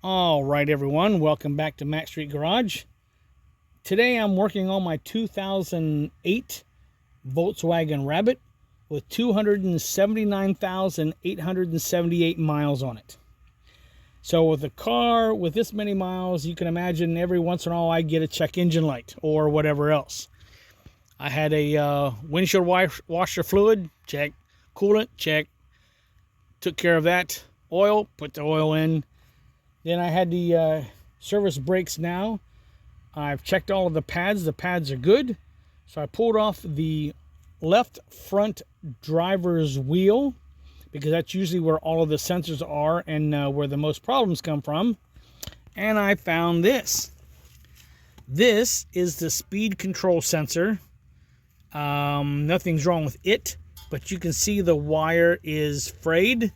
All right, everyone, welcome back to Mac Street Garage. Today I'm working on my 2008 Volkswagen Rabbit with 279,878 miles on it. So with a car with this many miles, you can imagine every once in a while I get a check engine light or whatever else. I had a windshield washer fluid, check. Coolant, check. Took care of that. Oil, put the oil in. Then I had the service brakes now. I've checked all of the pads. The pads are good. So I pulled off the left front driver's wheel because that's usually where all of the sensors are and where the most problems come from. And I found this. This is the speed control sensor. Nothing's wrong with it, but you can see the wire is frayed.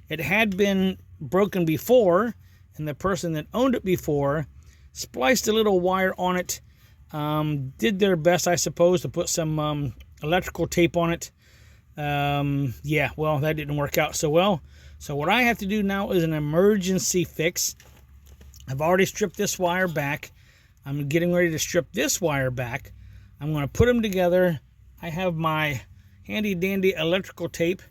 It had been broken before, and the person that owned it before spliced a little wire on it, did their best, I suppose, to put some electrical tape on it. Yeah, well, that didn't work out so well. So what I have to do now is an emergency fix. I've already stripped this wire back. I'm getting ready to strip this wire back. I'm going to put them together. I have my handy dandy electrical tape.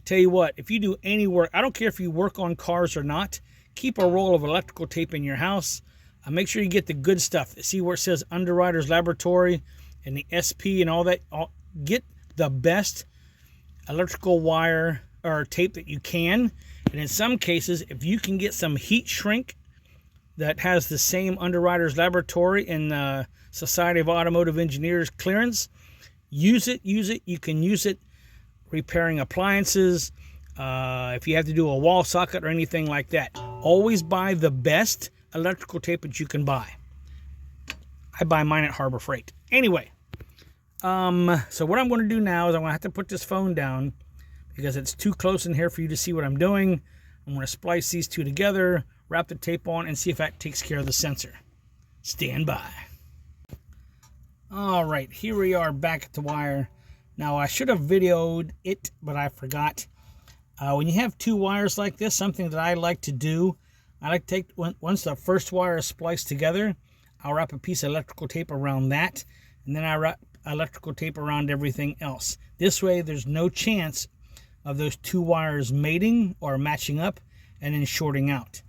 Tell you what, if you do any work, I don't care if you work on cars or not, keep a roll of electrical tape in your house. Make sure you get the good stuff. See where it says Underwriters Laboratory and the SP and all that. Get the best electrical wire or tape that you can. And in some cases, if you can get some heat shrink that has the same Underwriters Laboratory and Society of Automotive Engineers clearance, use it. You can use it repairing appliances, if you have to do a wall socket or anything like that. Always buy the best electrical tape that you can buy. I buy mine at Harbor Freight. Anyway, so what I'm going to do now is I'm going to have to put this phone down because it's too close in here for you to see what I'm doing. I'm going to splice these two together, wrap the tape on, and see if that takes care of the sensor. Stand by. All right, here we are back at the wire. Now, I should have videoed it, but I forgot. When you have two wires like this, something that I like to do, I like to take, once the first wire is spliced together, I'll wrap a piece of electrical tape around that, and then I wrap electrical tape around everything else. This way, there's no chance of those two wires mating or matching up and then shorting out.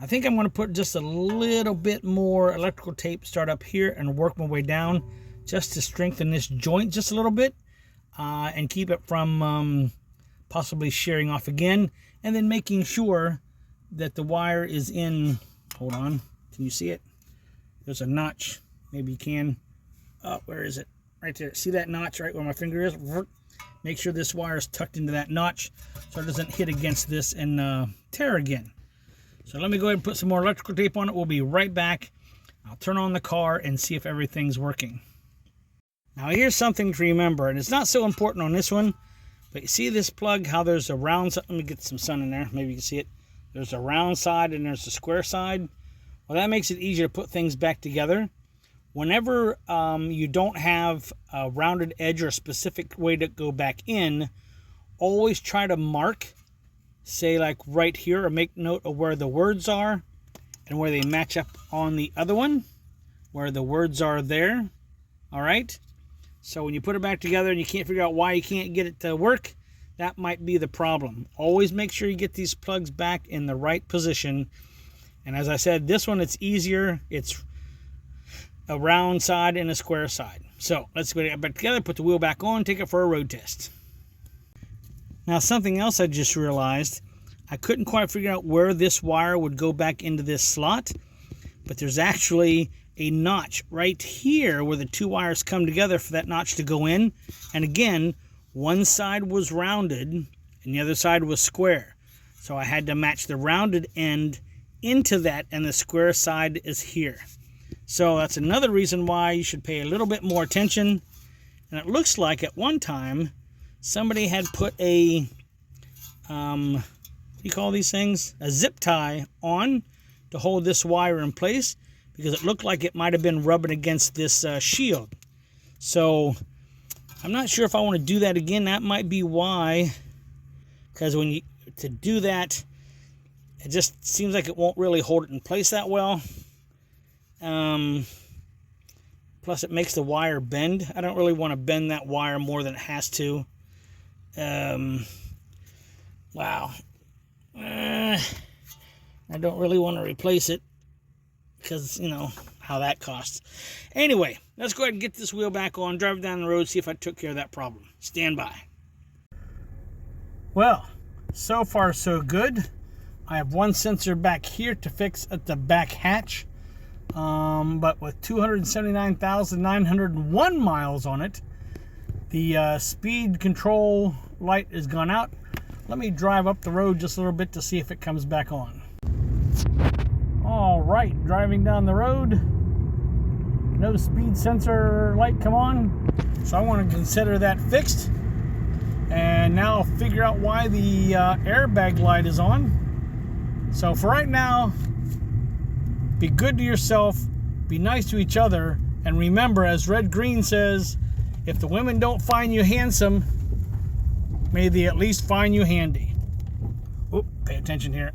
I think I'm going to put just a little bit more electrical tape, start up here and work my way down just to strengthen this joint just a little bit and keep it from possibly shearing off again, and then making sure that the wire is in. Hold on, can you see it? There's a notch. Maybe you can. Oh, where is it? Right there. See that notch right where my finger is? Make sure this wire is tucked into that notch so it doesn't hit against this and tear again. So let me go ahead and put some more electrical tape on it. We'll be right back. I'll turn on the car and see if everything's working. Now here's something to remember, and it's not so important on this one, but you see this plug, how there's a round side? Let me get some sun in there, maybe you can see it. There's a round side and there's a square side. Well, that makes it easier to put things back together. Whenever you don't have a rounded edge or a specific way to go back in, always try to mark, say like right here, or make note of where the words are and where they match up on the other one, where the words are there. All right? So when you put it back together and you can't figure out why you can't get it to work, that might be the problem. Always make sure you get these plugs back in the right position. And as I said, this one, it's easier. It's a round side and a square side. So let's get it back together, put the wheel back on, take it for a road test. Now, something else I just realized, I couldn't quite figure out where this wire would go back into this slot, but there's actually a notch right here where the two wires come together for that notch to go in. And again, one side was rounded and the other side was square. So I had to match the rounded end into that, and the square side is here. So that's another reason why you should pay a little bit more attention. And it looks like at one time somebody had put a what do you call these things? A zip tie on to hold this wire in place, because it looked like it might have been rubbing against this shield. So I'm not sure if I want to do that again. That might be why, because when you to do that, It just seems like it won't really hold it in place that well. Plus it makes the wire bend. I don't really want to bend that wire more than it has to. Wow. I don't really want to replace it because, you know, how that costs. Anyway, let's go ahead and get this wheel back on, drive it down the road, see if I took care of that problem. Stand by. Well, so far so good. I have one sensor back here to fix at the back hatch. But with 279,901 miles on it, the speed control light has gone out. Let me drive up the road just a little bit to see if it comes back on. All right, driving down the road. No speed sensor light come on. So I want to consider that fixed. And now I'll figure out why the airbag light is on. So for right now, be good to yourself, be nice to each other, and remember, as Red Green says, if the women don't find you handsome, may they at least find you handy. Oh, pay attention here.